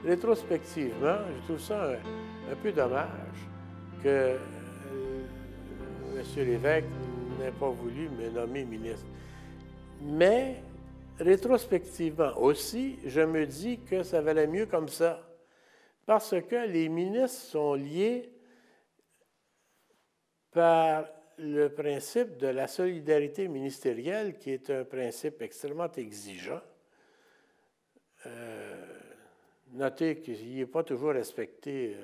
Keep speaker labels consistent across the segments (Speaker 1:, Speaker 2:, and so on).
Speaker 1: rétrospectivement, je trouve ça un peu dommage que M. Lévesque n'ait pas voulu me nommer ministre. Mais, rétrospectivement aussi, je me dis que ça valait mieux comme ça. Parce que les ministres sont liés par le principe de la solidarité ministérielle, qui est un principe extrêmement exigeant. Notez qu'il n'est pas toujours respecté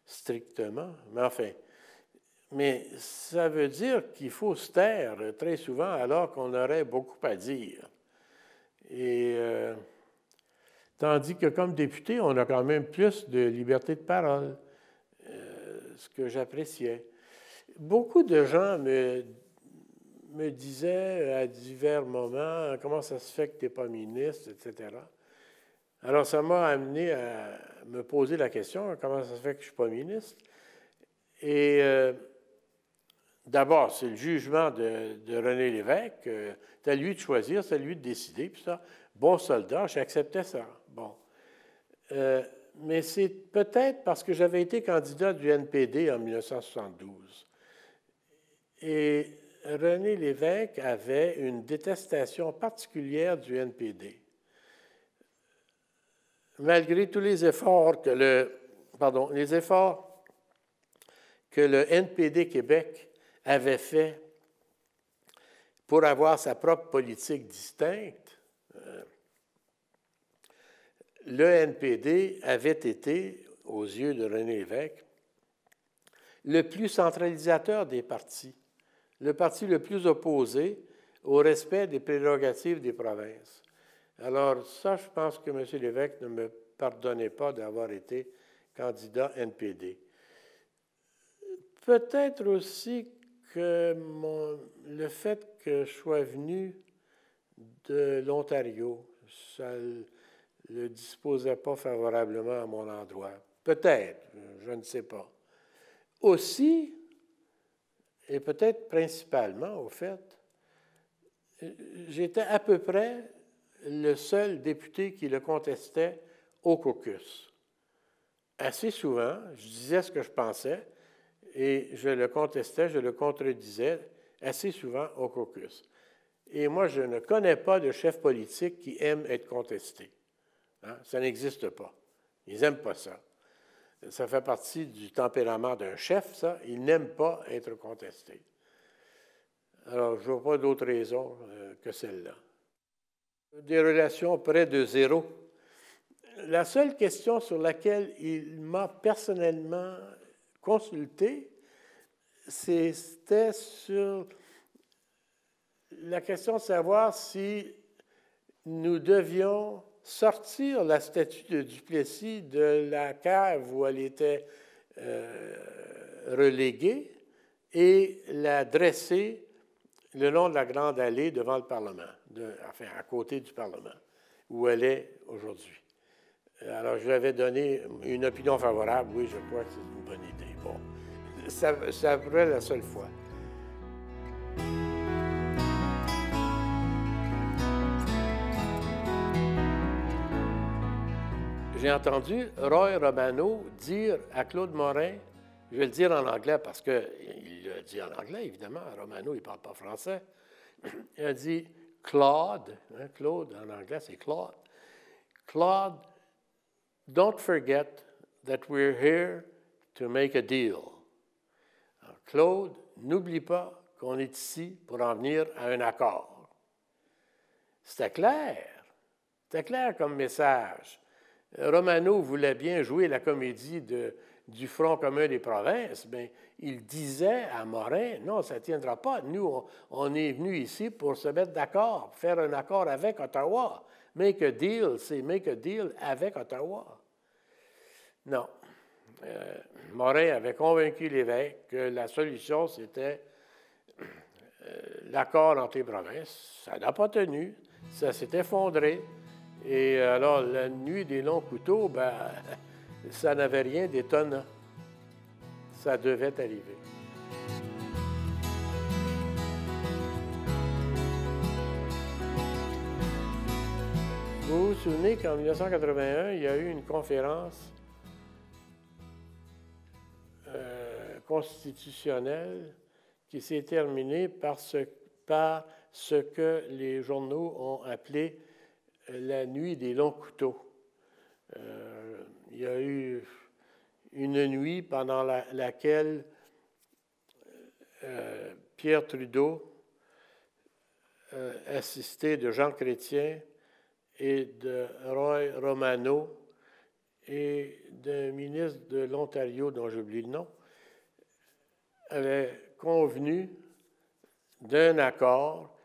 Speaker 1: strictement, mais enfin. Mais ça veut dire qu'il faut se taire très souvent alors qu'on aurait beaucoup à dire. Et tandis que comme député, on a quand même plus de liberté de parole, ce que j'appréciais. Beaucoup de gens me disaient à divers moments « Comment ça se fait que tu n'es pas ministre? » etc. Alors, ça m'a amené à me poser la question « Comment ça se fait que je ne suis pas ministre? » Et d'abord, c'est le jugement de René Lévesque. C'est à lui de choisir, c'est à lui de décider. Puis ça, bon soldat, j'acceptais ça. Bon. Mais c'est peut-être parce que j'avais été candidat du NPD en 1972. Et René Lévesque avait une détestation particulière du NPD. Malgré tous les efforts que le NPD Québec avait fait pour avoir sa propre politique distincte, le NPD avait été, aux yeux de René Lévesque, le plus centralisateur des partis, le parti le plus opposé au respect des prérogatives des provinces. Alors ça, je pense que M. Lévesque ne me pardonnait pas d'avoir été candidat NPD. Peut-être aussi que le fait que je sois venu de l'Ontario, ça ne le disposait pas favorablement à mon endroit. Peut-être, je ne sais pas. Aussi, et peut-être principalement, au fait, j'étais à peu près le seul député qui le contestait au caucus. Assez souvent, je disais ce que je pensais et je le contestais, je le contredisais assez souvent au caucus. Et moi, je ne connais pas de chef politique qui aime être contesté. Hein? Ça n'existe pas. Ils n'aiment pas ça. Ça fait partie du tempérament d'un chef, ça. Il n'aime pas être contesté. Alors, je ne vois pas d'autre raison que celle-là. Des relations près de zéro. La seule question sur laquelle il m'a personnellement consulté, c'était sur la question de savoir si nous devions sortir la statue de Duplessis de la cave où elle était reléguée et la dresser le long de la grande allée devant le Parlement, enfin à côté du Parlement, où elle est aujourd'hui. Alors, je lui avais donné une opinion favorable. Oui, je crois que c'est une bonne idée. Bon, ça pourrait la seule fois. J'ai entendu Roy Romano dire à Claude Morin, je vais le dire en anglais parce qu'il le dit en anglais, évidemment, Romano, il ne parle pas français. Il a dit Claude, hein, Claude en anglais, c'est Claude. Claude, don't forget that we're here to make a deal. Alors, Claude, n'oublie pas qu'on est ici pour en venir à un accord. C'était clair comme message. Romano voulait bien jouer la comédie du Front commun des provinces, mais il disait à Morin, non, ça ne tiendra pas. Nous, on est venus ici pour se mettre d'accord, faire un accord avec Ottawa. Make a deal, c'est make a deal avec Ottawa. Non. Morin avait convaincu l'évêque que la solution, c'était l'accord entre les provinces. Ça n'a pas tenu, ça s'est effondré. Et alors, la nuit des longs couteaux, ben, ça n'avait rien d'étonnant. Ça devait arriver. Vous vous souvenez qu'en 1981, il y a eu une conférence constitutionnelle qui s'est terminée par ce que les journaux ont appelé la nuit des longs couteaux. Il y a eu une nuit pendant laquelle Pierre Trudeau, assisté de Jean Chrétien et de Roy Romano et d'un ministre de l'Ontario dont j'oublie le nom, avait convenu d'un accord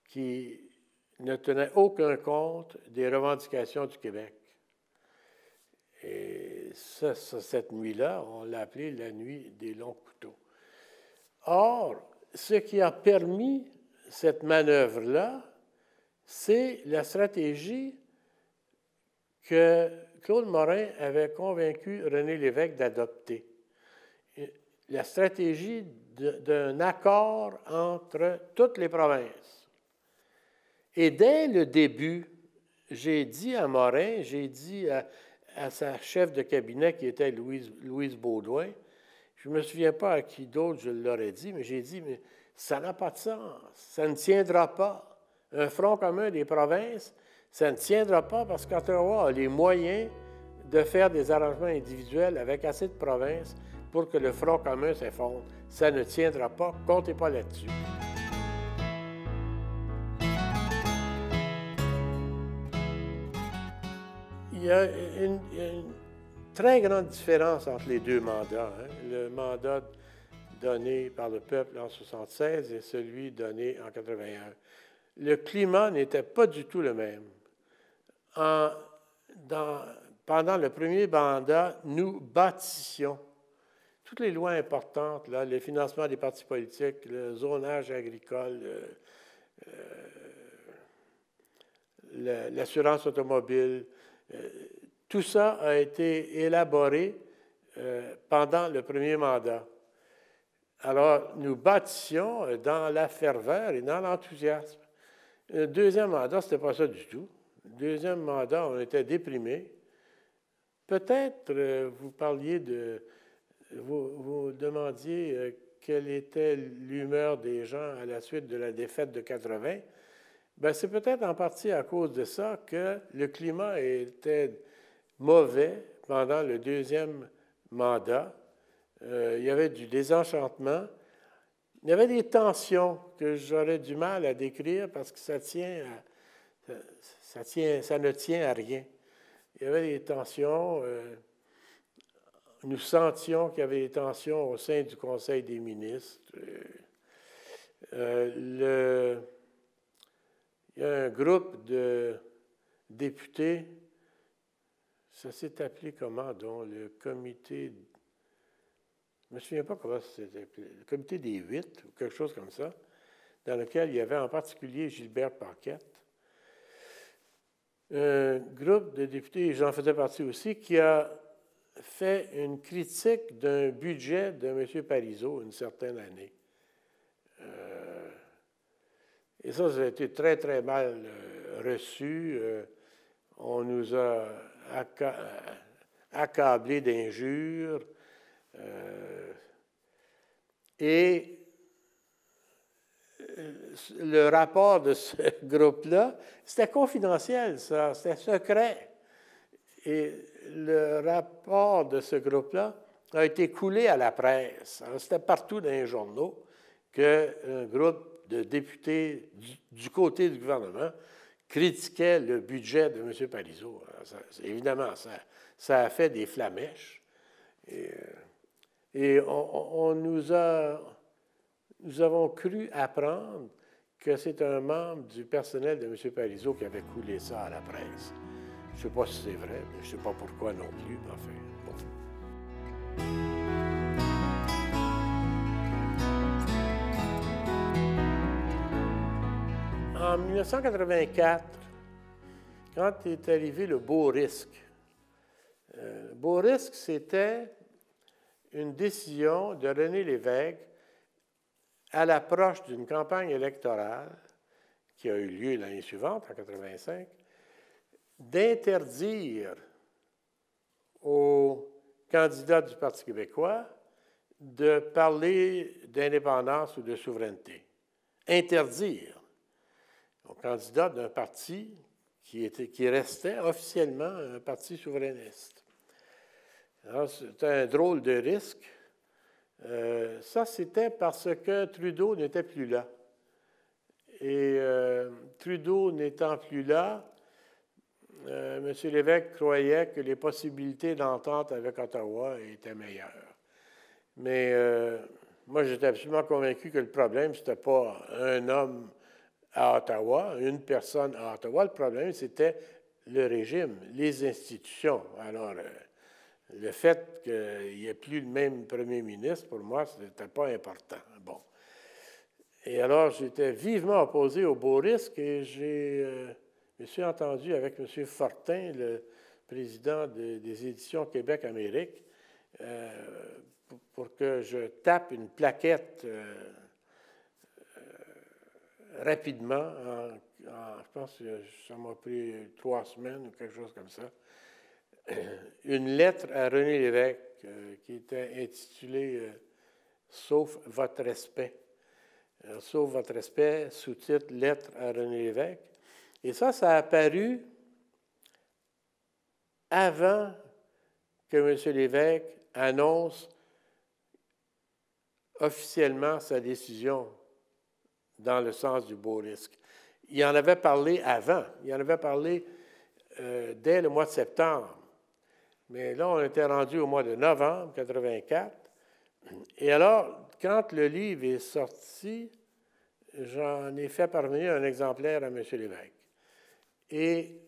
Speaker 1: qui ne tenait aucun compte des revendications du Québec. Et cette nuit-là, on l'a appelée la nuit des longs couteaux. Or, ce qui a permis cette manœuvre-là, c'est la stratégie que Claude Morin avait convaincu René Lévesque d'adopter. La stratégie d'un accord entre toutes les provinces. Et dès le début, j'ai dit à Morin, j'ai dit à sa chef de cabinet qui était Louise Baudouin, je ne me souviens pas à qui d'autre je l'aurais dit, mais j'ai dit, mais ça n'a pas de sens, ça ne tiendra pas. Un front commun des provinces, ça ne tiendra pas parce qu'Ottawa a les moyens de faire des arrangements individuels avec assez de provinces pour que le front commun s'effondre. Ça ne tiendra pas, comptez pas là-dessus. Il y a une très grande différence entre les deux mandats. Le mandat donné par le peuple en 1976 et celui donné en 1981. Le climat n'était pas du tout le même. Pendant le premier mandat, nous bâtissions toutes les lois importantes, là, le financement des partis politiques, le zonage agricole, l'assurance automobile, tout ça a été élaboré pendant le premier mandat. Alors, nous bâtissions dans la ferveur et dans l'enthousiasme. Le deuxième mandat, ce n'était pas ça du tout. Le deuxième mandat, on était déprimés. Peut-être vous parliez vous demandiez quelle était l'humeur des gens à la suite de la défaite de 80. Bien, c'est peut-être en partie à cause de ça que le climat était mauvais pendant le deuxième mandat. Il y avait du désenchantement. Il y avait des tensions que j'aurais du mal à décrire parce que ça ne tient à rien. Il y avait des tensions. Nous sentions qu'il y avait des tensions au sein du Conseil des ministres. Il y a un groupe de députés, ça s'est appelé comment, donc, le comité, je ne me souviens pas comment ça s'est appelé, le comité des 8, ou quelque chose comme ça, dans lequel il y avait en particulier Gilbert Paquette. Un groupe de députés, j'en faisais partie aussi, qui a fait une critique d'un budget de M. Parizeau une certaine année. Et ça a été très, très mal reçu. On nous a accablés d'injures. Et le rapport de ce groupe-là, c'était confidentiel, ça, c'était secret. Et le rapport de ce groupe-là a été coulé à la presse. C'était partout dans les journaux qu'un groupe de députés du côté du gouvernement critiquait le budget de M. Parizeau. Évidemment, ça a fait des flamèches. Et nous avons cru apprendre que c'est un membre du personnel de M. Parizeau qui avait coulé ça à la presse. Je ne sais pas si c'est vrai, mais je ne sais pas pourquoi non plus, mais enfin, bon. En 1984, quand est arrivé le beau risque, le beau risque, c'était une décision de René Lévesque à l'approche d'une campagne électorale qui a eu lieu l'année suivante, en 1985, d'interdire aux candidats du Parti québécois de parler d'indépendance ou de souveraineté. Interdire aux candidats d'un parti qui restait officiellement un parti souverainiste. C'était un drôle de risque. Ça, c'était parce que Trudeau n'était plus là. Et Trudeau n'étant plus là, M. Lévesque croyait que les possibilités d'entente avec Ottawa étaient meilleures. Mais moi, j'étais absolument convaincu que le problème, ce n'était pas un homme à Ottawa, une personne à Ottawa. Le problème, c'était le régime, les institutions. Alors, le fait qu'il n'y ait plus le même premier ministre, pour moi, ce n'était pas important. Bon. Et alors, j'étais vivement opposé au beau risque et je me suis entendu avec M. Fortin, le président des éditions Québec-Amérique, pour que je tape une plaquette rapidement. Je pense que ça m'a pris 3 semaines ou quelque chose comme ça. Une lettre à René Lévesque qui était intitulée « Sauf votre respect ». Sauf votre respect, sous-titre « Lettre à René Lévesque ». Et ça a apparu avant que M. Lévesque annonce officiellement sa décision dans le sens du beau risque. Il en avait parlé avant, il en avait parlé dès le mois de septembre. Mais là, on était rendu au mois de novembre 1984. Et alors, quand le livre est sorti, j'en ai fait parvenir un exemplaire à M. Lévesque. Et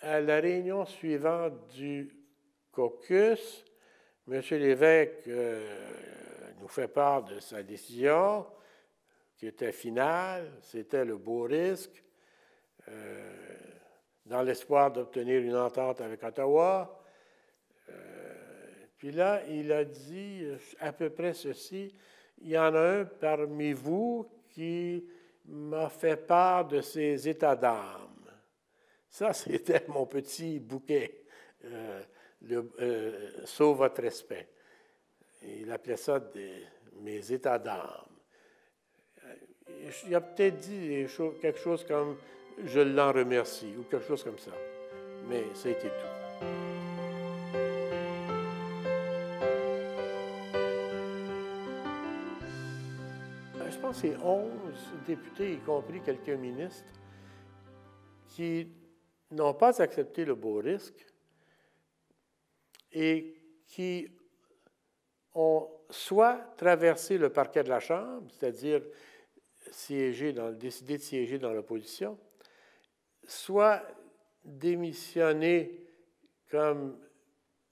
Speaker 1: à la réunion suivante du caucus, M. Lévesque nous fait part de sa décision, qui était finale, c'était le beau risque, dans l'espoir d'obtenir une entente avec Ottawa. Puis là, il a dit à peu près ceci: il y en a un parmi vous qui m'a fait part de ses états d'âme. Ça, c'était mon petit bouquet, sauf votre respect. Il appelait ça mes états d'âme. Il a peut-être dit quelque chose comme « je l'en remercie » ou quelque chose comme ça. Mais ça a été tout. Je pense que c'est 11 députés, y compris quelques ministres, qui n'ont pas accepté le beau risque et qui ont soit traversé le parquet de la Chambre, c'est-à-dire décider de siéger dans l'opposition, soit démissionner comme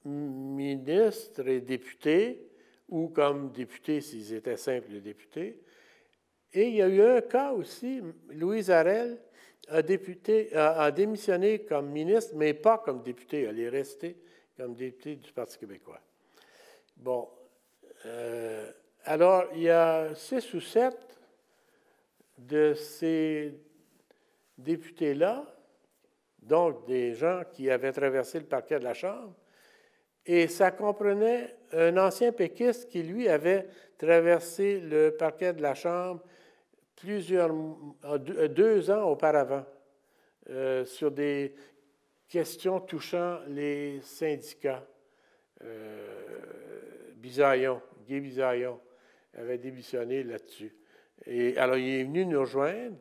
Speaker 1: ministre et député, ou comme député s'ils étaient simples députés. Et il y a eu un cas aussi, Louise Arel a démissionné comme ministre, mais pas comme député, elle est restée comme députée du Parti québécois. Bon, alors il y a 6 ou 7 de ces députés-là, donc des gens qui avaient traversé le parquet de la Chambre, et ça comprenait un ancien péquiste qui, lui, avait traversé le parquet de la Chambre 2 ans auparavant, sur des questions touchant les syndicats. Guy Bisaillon avait démissionné là-dessus. Et alors, il est venu nous rejoindre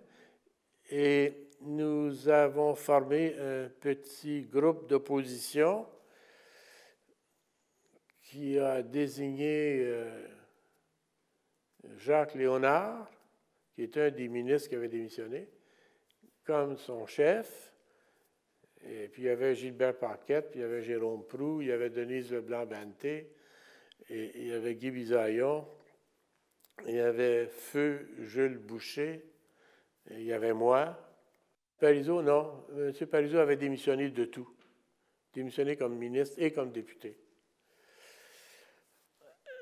Speaker 1: et nous avons formé un petit groupe d'opposition qui a désigné Jacques Léonard, qui était un des ministres qui avait démissionné, comme son chef. Et puis il y avait Gilbert Paquette, puis il y avait Jérôme Proulx, il y avait Denise Leblanc-Banté, et il y avait Guy Bisaillon, il y avait Feu Jules Boucher, et il y avait moi. Parizeau, non. M. Parizeau avait démissionné de tout. Démissionné comme ministre et comme député.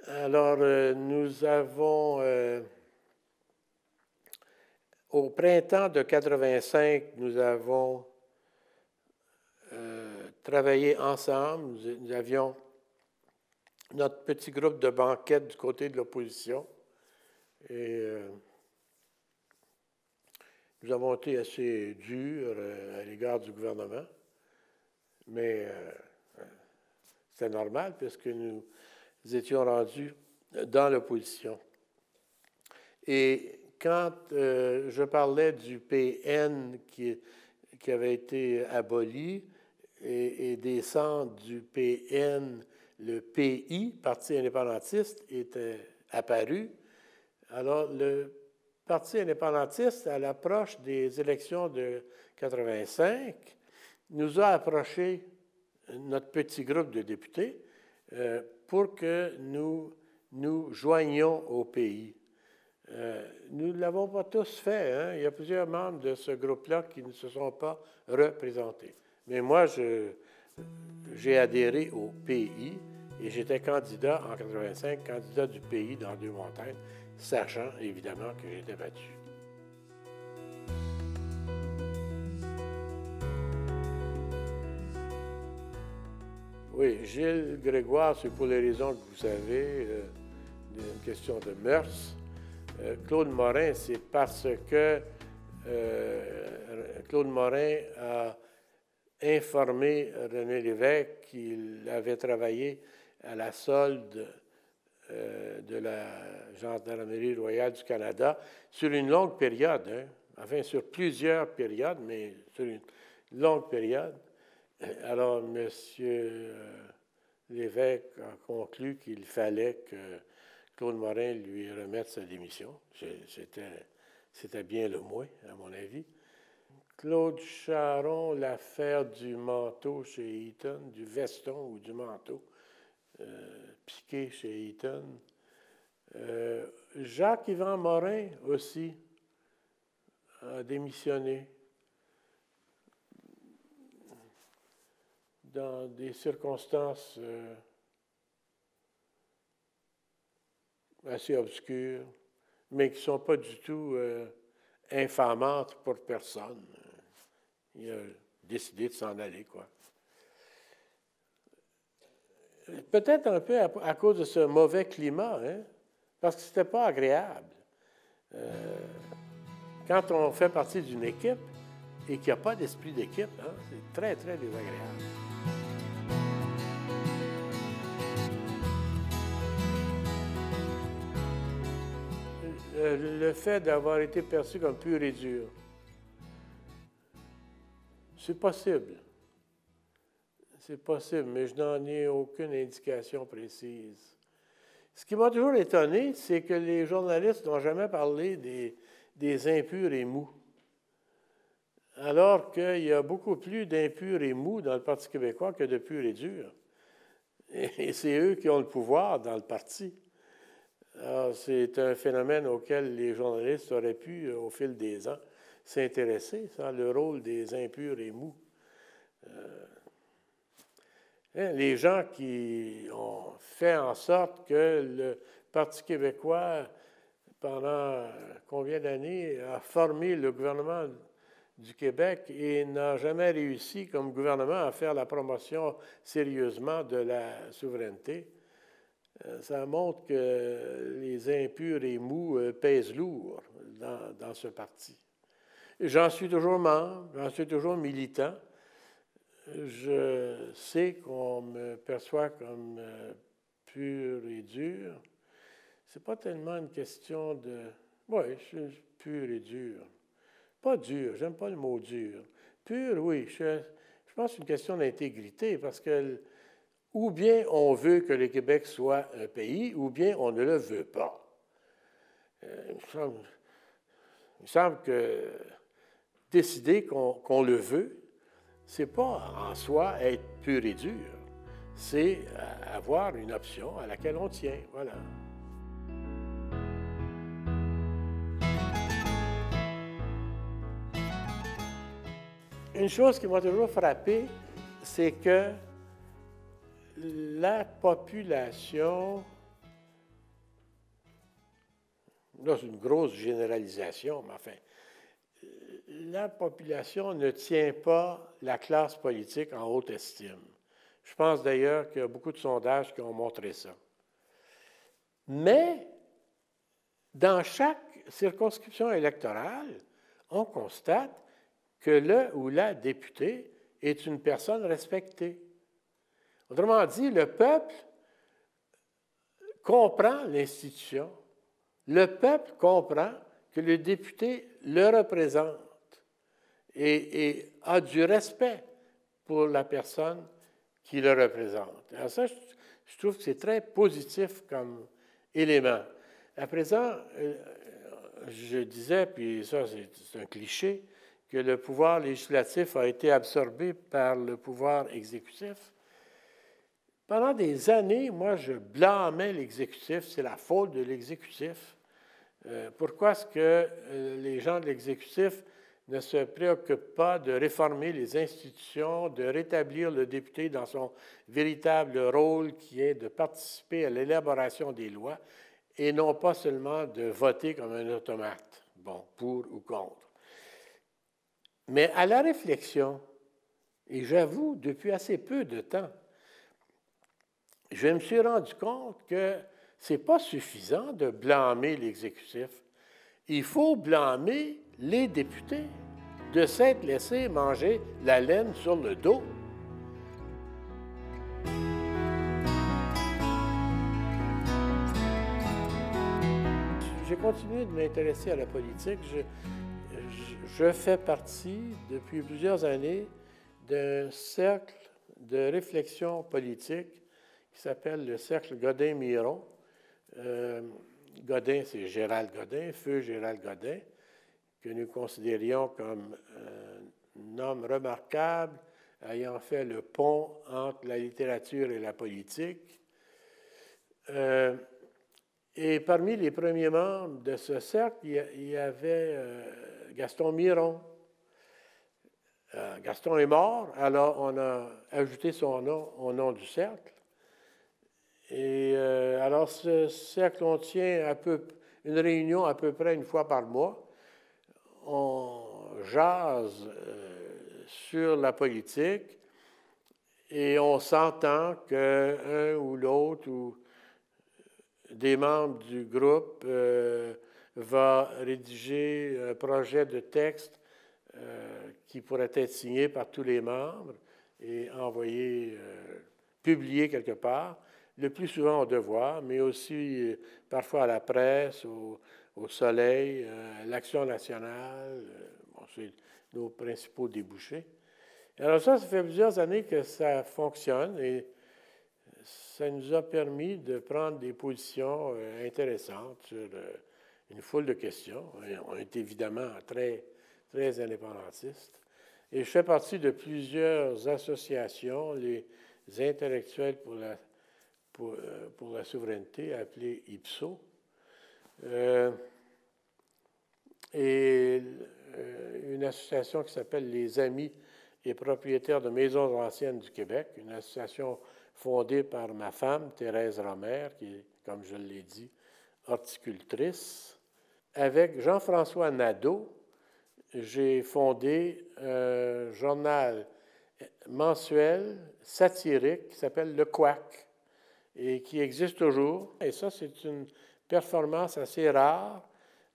Speaker 1: Alors, nous avons, au printemps de 1985, nous avons travaillé ensemble. Nous avions notre petit groupe de banquette du côté de l'opposition. Et nous avons été assez durs à l'égard du gouvernement, mais c'était normal puisque nous étions rendus dans l'opposition. Et quand je parlais du PN qui avait été aboli et des centres du PN, le PI, Parti indépendantiste, était apparu. Alors, le Parti indépendantiste, à l'approche des élections de 85, nous a approché notre petit groupe de députés pour que nous nous joignions au pays. Nous ne l'avons pas tous fait. Hein? Il y a plusieurs membres de ce groupe-là qui ne se sont pas représentés. Mais moi, j'ai adhéré au pays et j'étais candidat en 85, candidat du pays dans Deux-Montagnes, sachant évidemment que j'étais battu. Oui, Gilles Grégoire, c'est pour les raisons que vous savez, une question de mœurs. Claude Morin, c'est parce que Claude Morin a informé René Lévesque qu'il avait travaillé à la solde de la Gendarmerie royale du Canada sur une longue période, hein, enfin sur plusieurs périodes, mais sur une longue période. Alors, M. Lévesque a conclu qu'il fallait que Claude Morin lui remette sa démission. C'était bien le moins, à mon avis. Claude Charron, l'affaire du manteau chez Eaton, du veston ou du manteau piqué chez Eaton. Jacques-Yvan Morin aussi a démissionné dans des circonstances assez obscures, mais qui ne sont pas du tout infamantes pour personne. Il a décidé de s'en aller, quoi. Peut-être un peu à cause de ce mauvais climat, hein, parce que ce n'était pas agréable. Quand on fait partie d'une équipe et qu'il n'y a pas d'esprit d'équipe, hein, c'est très, très désagréable. Le fait d'avoir été perçu comme pur et dur, c'est possible. C'est possible, mais je n'en ai aucune indication précise. Ce qui m'a toujours étonné, c'est que les journalistes n'ont jamais parlé des impurs et mous. Alors qu'il y a beaucoup plus d'impurs et mous dans le Parti québécois que de purs et durs. Et c'est eux qui ont le pouvoir dans le parti. Alors, c'est un phénomène auquel les journalistes auraient pu, au fil des ans, s'intéresser, ça, le rôle des impurs et mous. Les gens qui ont fait en sorte que le Parti québécois, pendant combien d'années, a formé le gouvernement du Québec et n'a jamais réussi comme gouvernement à faire la promotion sérieusement de la souveraineté, ça montre que les impurs et mous pèsent lourd dans ce parti. J'en suis toujours membre, j'en suis toujours militant. Je sais qu'on me perçoit comme pur et dur. C'est pas tellement une question de... Oui, je suis pur et dur. Pas dur, j'aime pas le mot dur. Pur, oui, je pense que c'est une question d'intégrité, parce que ou bien on veut que le Québec soit un pays, ou bien on ne le veut pas. Il me semble que décider qu'on le veut, c'est pas en soi être pur et dur, c'est avoir une option à laquelle on tient, voilà. Une chose qui m'a toujours frappé, c'est que la population, là c'est une grosse généralisation, mais enfin, la population ne tient pas la classe politique en haute estime. Je pense d'ailleurs qu'il y a beaucoup de sondages qui ont montré ça. Mais, dans chaque circonscription électorale, on constate que le ou la député est une personne respectée. Autrement dit, le peuple comprend l'institution. Le peuple comprend que le député le représente et a du respect pour la personne qui le représente. Alors ça, je trouve que c'est très positif comme élément. À présent, je disais, puis ça c'est un cliché, que le pouvoir législatif a été absorbé par le pouvoir exécutif. Pendant des années, moi, je blâmais l'exécutif, c'est la faute de l'exécutif. Pourquoi est-ce que les gens de l'exécutif ne se préoccupent pas de réformer les institutions, de rétablir le député dans son véritable rôle qui est de participer à l'élaboration des lois et non pas seulement de voter comme un automate, bon, pour ou contre. Mais à la réflexion, et j'avoue, depuis assez peu de temps, je me suis rendu compte que ce n'est pas suffisant de blâmer l'exécutif. Il faut blâmer les députés de s'être laissés manger la laine sur le dos. J'ai continué de m'intéresser à la politique. Je fais partie, depuis plusieurs années, d'un cercle de réflexion politique qui s'appelle le cercle Godin-Miron. Godin, c'est Gérald Godin, feu Gérald Godin, que nous considérions comme un homme remarquable, ayant fait le pont entre la littérature et la politique. Et parmi les premiers membres de ce cercle, il y avait Gaston Miron. Gaston est mort, alors on a ajouté son nom au nom du cercle. Et alors, ce cercle, on tient une réunion à peu près une fois par mois. On jase sur la politique et on s'entend qu'un ou l'autre ou des membres du groupe va rédiger un projet de texte qui pourrait être signé par tous les membres et envoyé, publié quelque part. Le plus souvent au Devoir, mais aussi parfois à la presse, au Soleil, à l'Action nationale. Bon, c'est nos principaux débouchés. Alors ça fait plusieurs années que ça fonctionne et ça nous a permis de prendre des positions intéressantes sur une foule de questions. On est évidemment très, très indépendantistes. Et je fais partie de plusieurs associations, les intellectuels pour la souveraineté, appelée IPSO, et une association qui s'appelle les Amis et propriétaires de maisons anciennes du Québec, une association fondée par ma femme, Thérèse Romer, qui est, comme je l'ai dit, horticultrice. Avec Jean-François Nadeau, j'ai fondé un journal mensuel satirique qui s'appelle Le Couac et qui existe toujours. Et ça, c'est une performance assez rare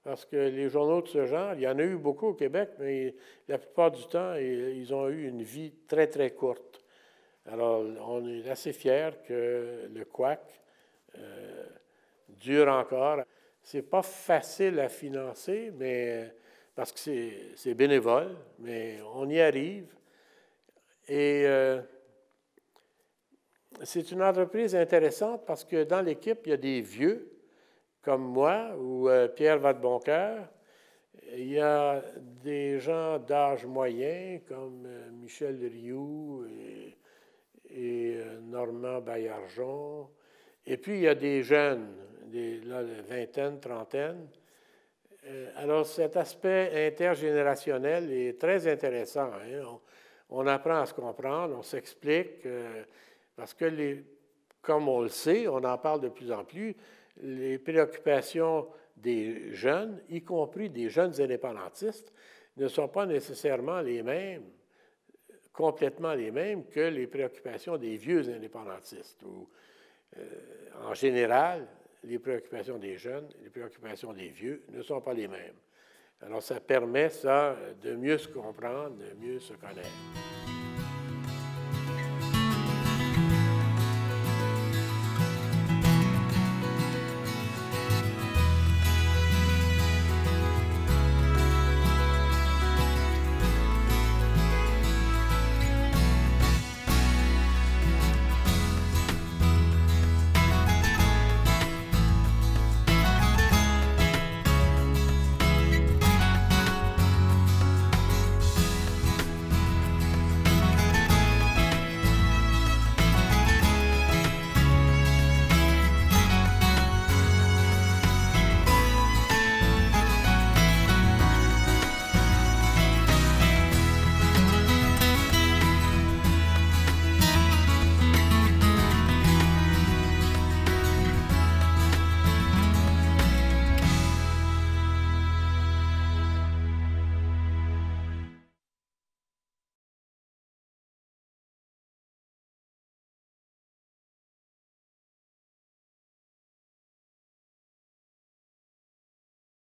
Speaker 1: parce que les journaux de ce genre, il y en a eu beaucoup au Québec, mais la plupart du temps, ils ont eu une vie très, très courte. Alors, on est assez fiers que le Couac dure encore. C'est pas facile à financer, mais parce que c'est bénévole, mais on y arrive. Et c'est une entreprise intéressante parce que dans l'équipe, il y a des vieux, comme moi, ou Pierre Vadeboncoeur. Il y a des gens d'âge moyen, comme Michel Rioux et Normand Baillargeon. Et puis, il y a des jeunes, là, vingtaine, trentaine. Alors, cet aspect intergénérationnel est très intéressant. Hein? On apprend à se comprendre, on s'explique, parce que, comme on le sait, on en parle de plus en plus, les préoccupations des jeunes, y compris des jeunes indépendantistes, ne sont pas nécessairement les mêmes complètement les mêmes que les préoccupations des vieux indépendantistes, où, en général, les préoccupations des jeunes, les préoccupations des vieux ne sont pas les mêmes. Alors, ça permet, ça, de mieux se comprendre, de mieux se connaître.